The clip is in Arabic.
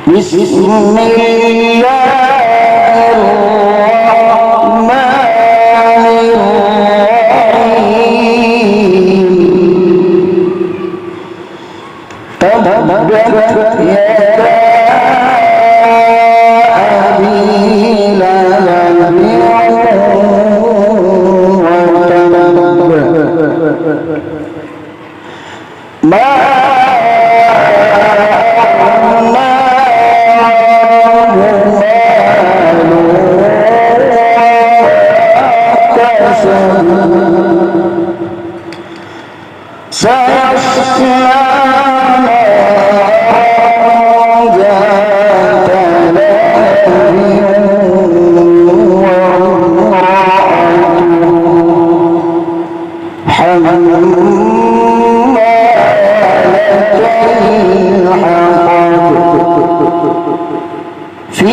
بسم الله الرحمن الرحيم تبت يدا أبي لهب وتب ما سيصلى نارا ذات لهب وامرأته حمالة الحطب في